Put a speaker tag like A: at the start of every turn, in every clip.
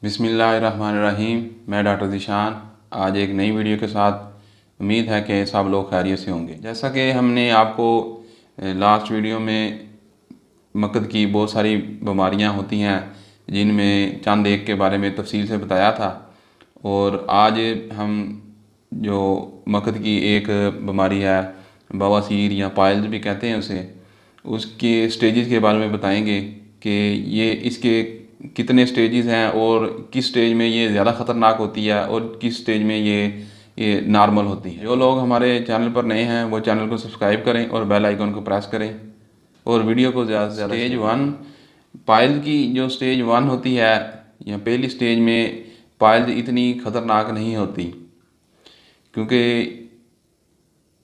A: बिस्मिल्लाहिर्रहमानिर्रहीम। मैं डॉक्टर ज़ीशान आज एक नई वीडियो के साथ। उम्मीद है कि सब लोग खैरियत से होंगे। जैसा कि हमने आपको लास्ट वीडियो में मक्कद की बहुत सारी बीमारियां होती हैं जिनमें चंद एक के बारे में तफसील से बताया था, और आज हम जो मक्कद की एक बीमारी है बवासीर या पाइल्स भी कहते हैं उसे, उसके स्टेजेस के बारे में बताएंगे कि ये इसके कितने स्टेजेस हैं और किस स्टेज में ये ज़्यादा ख़तरनाक होती है और किस स्टेज में ये नॉर्मल होती है। जो लोग हमारे चैनल पर नए हैं वो चैनल को सब्सक्राइब करें और बेल आइकन को प्रेस करें और वीडियो को ज़्यादा से ज़्यादा। स्टेज 1 पाइल्स की जो स्टेज 1 होती है या पहली स्टेज में पाइल्स इतनी ख़तरनाक नहीं होती, क्योंकि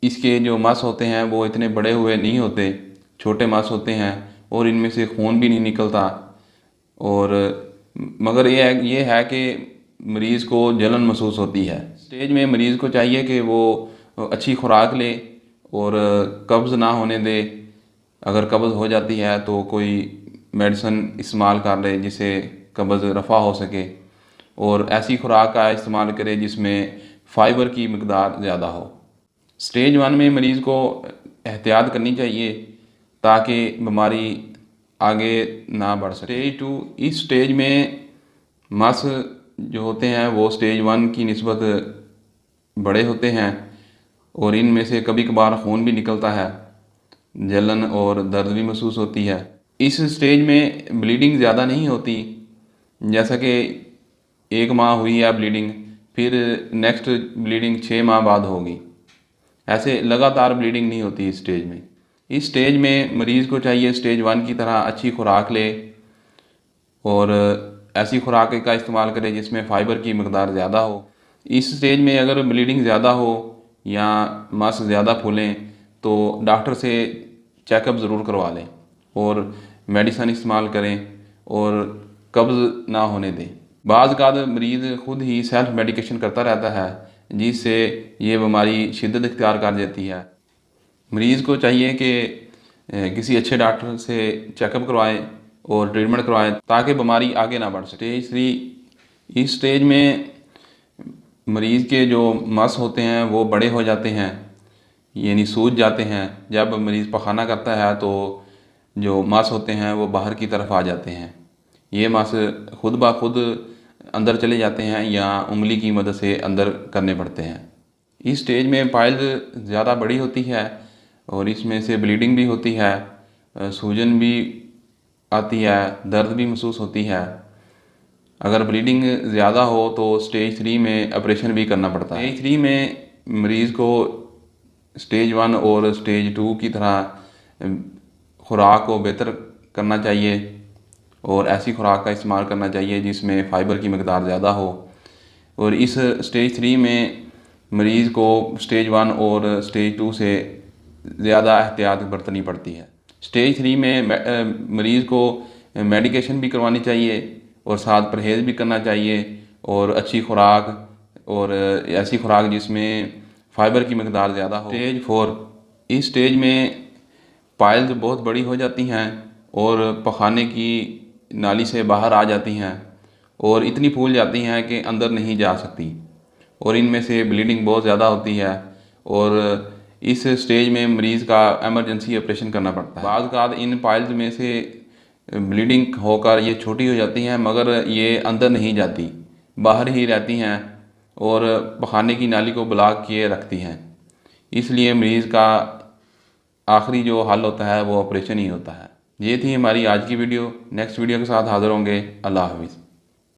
A: इसके जो मस होते हैं वो इतने बड़े हुए नहीं होते, छोटे मस होते हैं और इनमें से खून भी नहीं निकलता। और मगर ये है कि मरीज़ को जलन महसूस होती है। स्टेज में मरीज़ को चाहिए कि वो अच्छी खुराक ले और कब्ज़ ना होने दे। अगर कब्ज़ हो जाती है तो कोई मेडिसिन इस्तेमाल कर ले जिससे कब्ज़ रफ़ा हो सके, और ऐसी खुराक का इस्तेमाल करे जिसमें फ़ाइबर की मकदार ज़्यादा हो। स्टेज 1 में मरीज़ को एहतियात करनी चाहिए ताकि बीमारी आगे ना बढ़ सके। स्टेज 2 इस स्टेज में मस जो होते हैं वो स्टेज 1 की निस्बत बड़े होते हैं और इनमें से कभी कभार खून भी निकलता है, जलन और दर्द भी महसूस होती है। इस स्टेज में ब्लीडिंग ज़्यादा नहीं होती, जैसा कि 1 माह हुई है ब्लीडिंग, फिर नेक्स्ट ब्लीडिंग 6 माह बाद होगी। ऐसे लगातार ब्लीडिंग नहीं होती इस स्टेज में। इस स्टेज में मरीज़ को चाहिए स्टेज 1 की तरह अच्छी खुराक ले और ऐसी खुराक का इस्तेमाल करे जिसमें फ़ाइबर की मकदार ज़्यादा हो। इस स्टेज में अगर ब्लीडिंग ज़्यादा हो या मस ज़्यादा फूलें तो डॉक्टर से चेकअप ज़रूर करवा लें और मेडिसिन इस्तेमाल करें और कब्ज़ ना होने दें। बाज़ औक़ात मरीज़ ख़ुद ही सेल्फ मेडिकेशन करता रहता है जिससे ये बीमारी शिद्दत इख्तियार कर देती है। मरीज़ को चाहिए कि किसी अच्छे डॉक्टर से चेकअप करवाएं और ट्रीटमेंट करवाएं ताकि बीमारी आगे ना बढ़ सके। स्टेज 3 इस स्टेज में मरीज़ के जो मस होते हैं वो बड़े हो जाते हैं, यानी सूज जाते हैं। जब मरीज़ पखाना करता है तो जो मस होते हैं वो बाहर की तरफ आ जाते हैं। ये मस खुद ब खुद अंदर चले जाते हैं या उंगली की मदद से अंदर करने पड़ते हैं। इस स्टेज में पाइल्स ज़्यादा बड़ी होती है और इसमें से ब्लीडिंग भी होती है, सूजन भी आती है, दर्द भी महसूस होती है। अगर ब्लीडिंग ज़्यादा हो तो स्टेज 3 में ऑपरेशन भी करना पड़ता है। स्टेज 3 में मरीज़ को स्टेज 1 और स्टेज 2 की तरह खुराक को बेहतर करना चाहिए और ऐसी खुराक का इस्तेमाल करना चाहिए जिसमें फ़ाइबर की मकदार ज़्यादा हो। और इस स्टेज 3 में मरीज़ को स्टेज 1 और स्टेज 2 से ज़्यादा एहतियात बरतनी पड़ती है। स्टेज 3 में मरीज़ को मेडिकेशन भी करवानी चाहिए और साथ परहेज़ भी करना चाहिए और अच्छी खुराक और ऐसी खुराक जिसमें फ़ाइबर की मकदार ज़्यादा हो। स्टेज 4 इस स्टेज में पाइल्स बहुत बड़ी हो जाती हैं और पखाने की नाली से बाहर आ जाती हैं और इतनी फूल जाती हैं कि अंदर नहीं जा सकती और इनमें से ब्लीडिंग बहुत ज़्यादा होती है और इस स्टेज में मरीज़ का एमरजेंसी ऑपरेशन करना पड़ता है। बाज़ औक़ात इन पाइल्स में से ब्लीडिंग होकर ये छोटी हो जाती हैं मगर ये अंदर नहीं जाती, बाहर ही रहती हैं और पखाने की नाली को ब्लॉक किए रखती हैं। इसलिए मरीज़ का आखिरी जो हल होता है वो ऑपरेशन ही होता है। ये थी हमारी आज की वीडियो। नेक्स्ट वीडियो के साथ हाज़िर होंगे। अल्लाह हाफ़िज़।